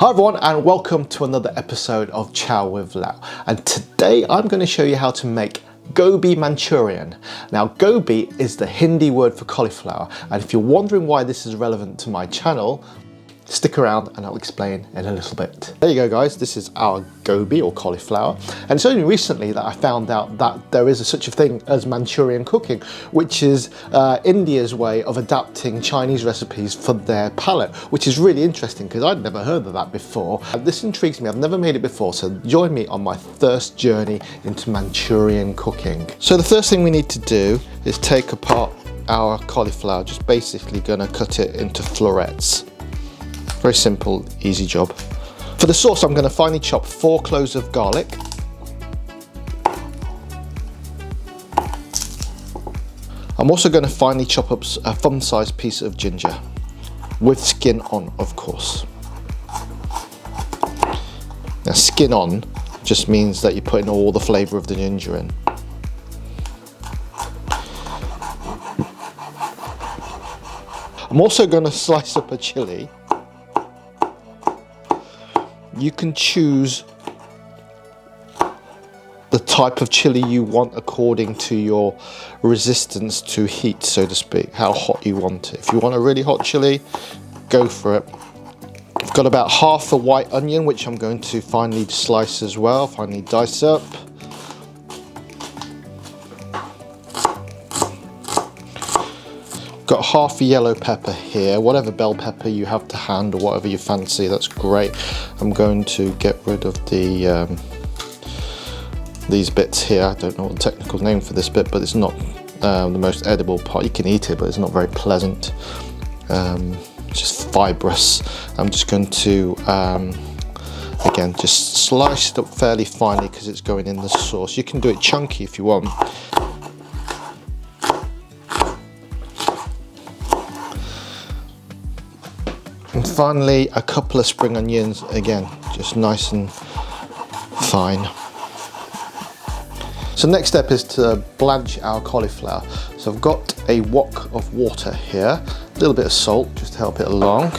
Hi everyone and welcome to another episode of Chow with Lau, and today I'm going to show you how to make Gobi Manchurian. Now Gobi is the Hindi word for cauliflower, and if you're wondering why this is relevant to my channel, stick around and I'll explain in a little bit. There you go guys, this is our gobi or cauliflower, and it's only recently that I found out that there is such a thing as Manchurian cooking, which is India's way of adapting Chinese recipes for their palate, which is really interesting because I'd never heard of that before. This intrigues me, I've never made it before, so join me on my first journey into Manchurian cooking. So the first thing we need to do is take apart our cauliflower, just basically gonna cut it into florets. Very simple, easy job. For the sauce, I'm going to finely chop 4 cloves of garlic. I'm also going to finely chop up a thumb-sized piece of ginger, with skin on, of course. Now, skin on just means that you're putting all the flavour of the ginger in. I'm also going to slice up a chilli. You can choose the type of chili you want according to your resistance to heat, so to speak, how hot you want it. If you want a really hot chili, go for it. I've got about half a white onion, which I'm going to finely slice as well, finely dice up. Got half a yellow pepper here, whatever bell pepper you have to hand or whatever you fancy, that's great. I'm going to get rid of the these bits here. I don't know what the technical name for this bit, but it's not the most edible part. You can eat it, but it's not very pleasant. It's just fibrous. I'm just going to again just slice it up fairly finely because it's going in the sauce. You can do it chunky if you want. And finally, a couple of spring onions, again, just nice and fine. So next step is to blanch our cauliflower. So I've got a wok of water here, a little bit of salt just to help it along.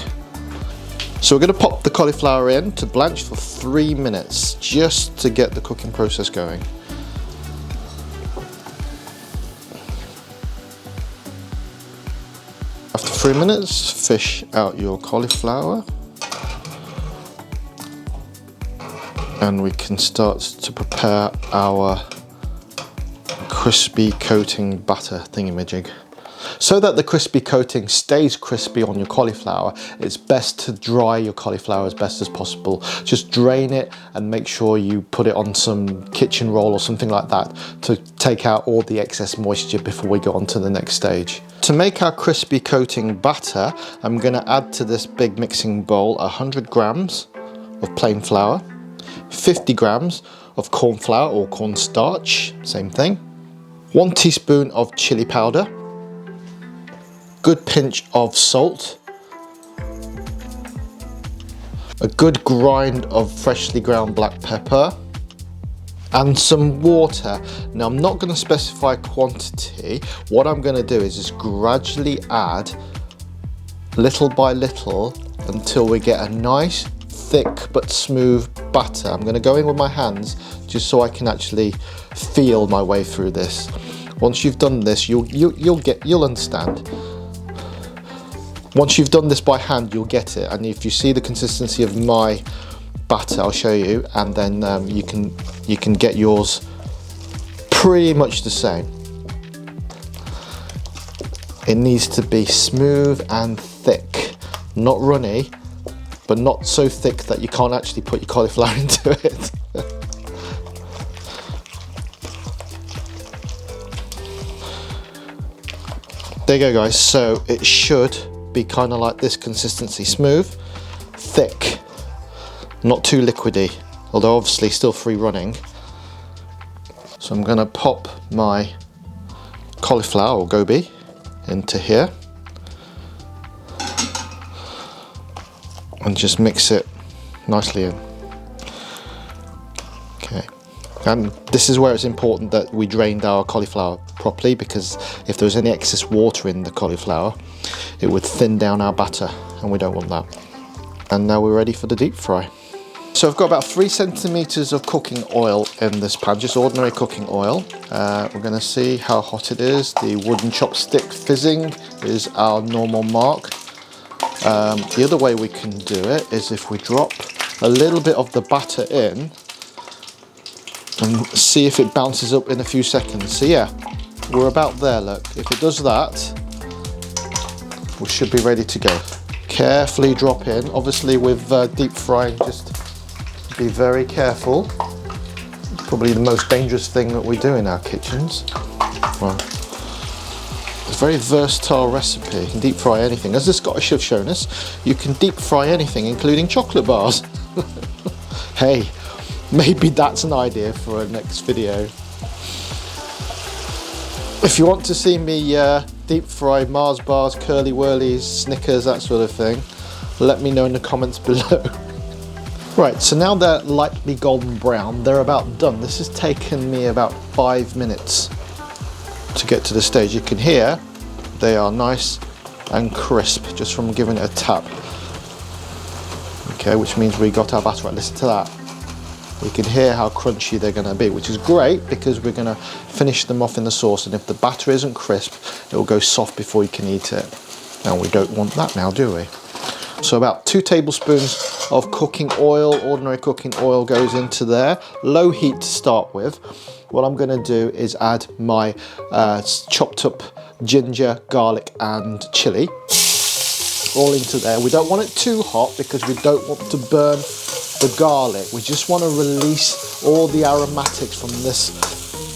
So we're going to pop the cauliflower in to blanch for 3 minutes, just to get the cooking process going. After 3 minutes, fish out your cauliflower and we can start to prepare our crispy coating batter thingamajig. So that the crispy coating stays crispy on your cauliflower, it's best to dry your cauliflower as best as possible. Just drain it and make sure you put it on some kitchen roll or something like that to take out all the excess moisture before we go on to the next stage. To make our crispy coating batter, I'm going to add to this big mixing bowl 100 grams of plain flour, 50 grams of corn flour or cornstarch, same thing, 1 teaspoon of chili powder, good pinch of salt, a good grind of freshly ground black pepper, and some water. Now I'm not going to specify quantity. What I'm going to do is just gradually add little by little until we get a nice thick but smooth batter. I'm going to go in with my hands just so I can actually feel my way through this. Once you've done this, you'll understand. Once you've done this by hand, you'll get it, and if you see the consistency of my batter, I'll show you, and then you can get yours pretty much the same. It needs to be smooth and thick, not runny, but not so thick that you can't actually put your cauliflower into it. There you go guys, so it should be kind of like this consistency, smooth, thick, not too liquidy, although obviously still free running. So I'm going to pop my cauliflower or gobi into here and just mix it nicely in. Okay, and this is where it's important that we drained our cauliflower properly, because if there's any excess water in the cauliflower, it would thin down our batter and we don't want that. And now we're ready for the deep fry. So I've got about 3 centimeters of cooking oil in this pan, just ordinary cooking oil. We're going to see how hot it is. The wooden chopstick fizzing is our normal mark. The other way we can do it is if we drop a little bit of the batter in and see if it bounces up in a few seconds. So yeah, we're about there, look. If it does that, we should be ready to go. Carefully drop in. Obviously with deep frying, just be very careful. Probably the most dangerous thing that we do in our kitchens. Well, it's a very versatile recipe. You can deep fry anything. As the Scottish have shown us, you can deep fry anything, including chocolate bars. Hey, maybe that's an idea for a next video. If you want to see me deep fry Mars bars, Curly Wurlies, Snickers, that sort of thing, let me know in the comments below. Right, so now they're lightly golden brown, they're about done. This has taken me about 5 minutes to get to the stage. You can hear they are nice and crisp just from giving it a tap. Okay, which means we got our batter right. Listen to that. We can hear how crunchy they're going to be, which is great because we're going to finish them off in the sauce, and if the batter isn't crisp, it will go soft before you can eat it. And we don't want that now, do we? So about 2 tablespoons of cooking oil, ordinary cooking oil goes into there. Low heat to start with. What I'm going to do is add my chopped up ginger, garlic and chilli all into there. We don't want it too hot because we don't want to burn the garlic. We just want to release all the aromatics from this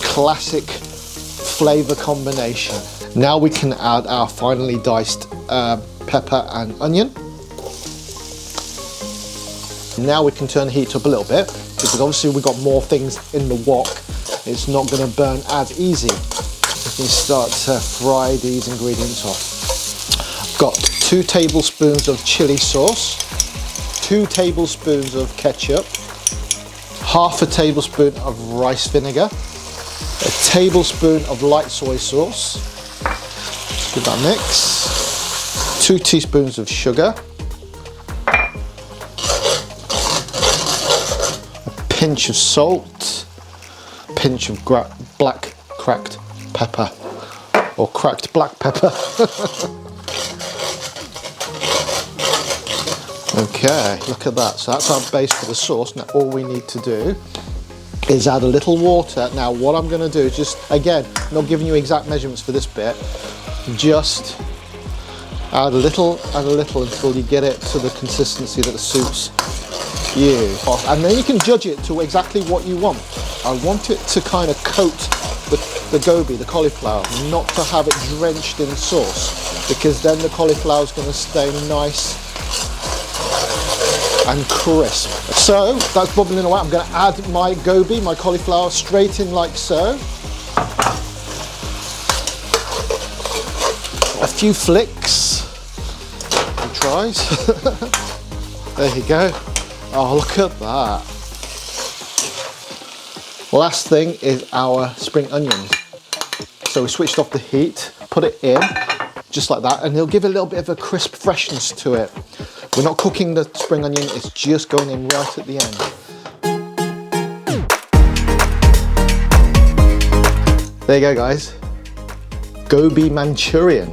classic flavour combination. Now we can add our finely diced pepper and onion. Now we can turn the heat up a little bit because obviously we've got more things in the wok. It's not going to burn as easy. We can start to fry these ingredients off. I've got 2 tablespoons of chili sauce, 2 tablespoons of ketchup, half a tablespoon of rice vinegar, a tablespoon of light soy sauce. Let's give that a mix. 2 teaspoons of sugar, a pinch of salt, a pinch of black cracked pepper, or cracked black pepper. Okay, look at that. So that's our base for the sauce. Now all we need to do is add a little water. Now what I'm going to do is just, again, not giving you exact measurements for this bit, just add a little until you get it to the consistency that suits you. And then you can judge it to exactly what you want. I want it to kind of coat the gobi, the cauliflower, not to have it drenched in sauce, because then the cauliflower is going to stay nice and crisp. So that's bubbling away. I'm going to add my gobi, my cauliflower, straight in like so. A few flicks and tries. There you go. Oh, look at that. Last thing is our spring onions. So we switched off the heat, put it in, just like that, and it'll give a little bit of a crisp freshness to it. We're not cooking the spring onion, it's just going in right at the end. There you go, guys. Gobi Manchurian.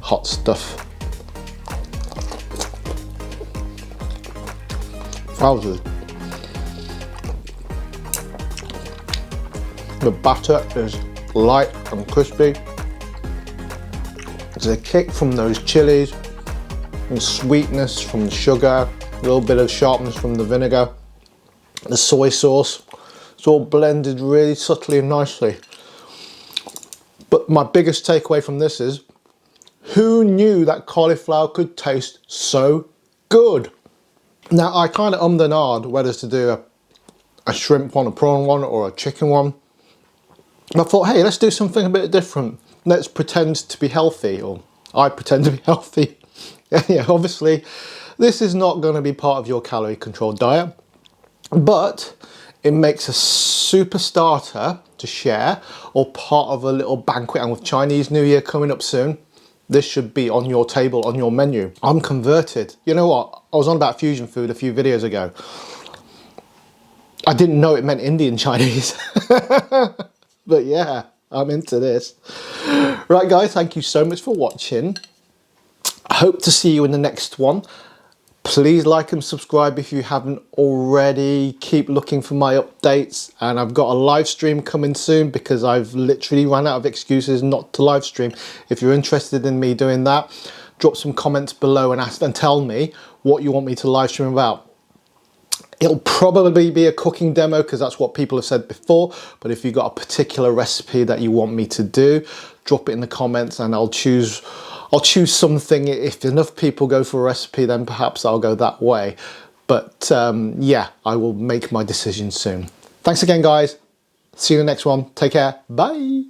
Hot stuff. Wowzers. The batter is light and crispy. There's a kick from those chilies and sweetness from the sugar, a little bit of sharpness from the vinegar, the soy sauce. It's all blended really subtly and nicely. But my biggest takeaway from this is, who knew that cauliflower could taste so good? Now I kind of ummed and ahed whether to do a shrimp one, a prawn one or a chicken one. And I thought, hey, let's do something a bit different. Let's pretend to be healthy, or I pretend to be healthy. Yeah, obviously this is not going to be part of your calorie controlled diet, but it makes a super starter to share or part of a little banquet. And with Chinese New Year coming up soon, This should be on your table, on your menu. I'm converted. You know what? I was on about fusion food a few videos ago. I didn't know it meant Indian Chinese. But yeah, I'm into this. Right guys, thank you so much for watching. I hope to see you in the next one. Please like and subscribe if you haven't already. Keep looking for my updates, and I've got a live stream coming soon because I've literally run out of excuses not to live stream. If you're interested in me doing that, drop some comments below and tell me what you want me to live stream about. It'll probably be a cooking demo because that's what people have said before, but if you've got a particular recipe that you want me to do, drop it in the comments and I'll choose something. If enough people go for a recipe, then perhaps I'll go that way. But yeah, I will make my decision soon. Thanks again, guys. See you in the next one. Take care. Bye.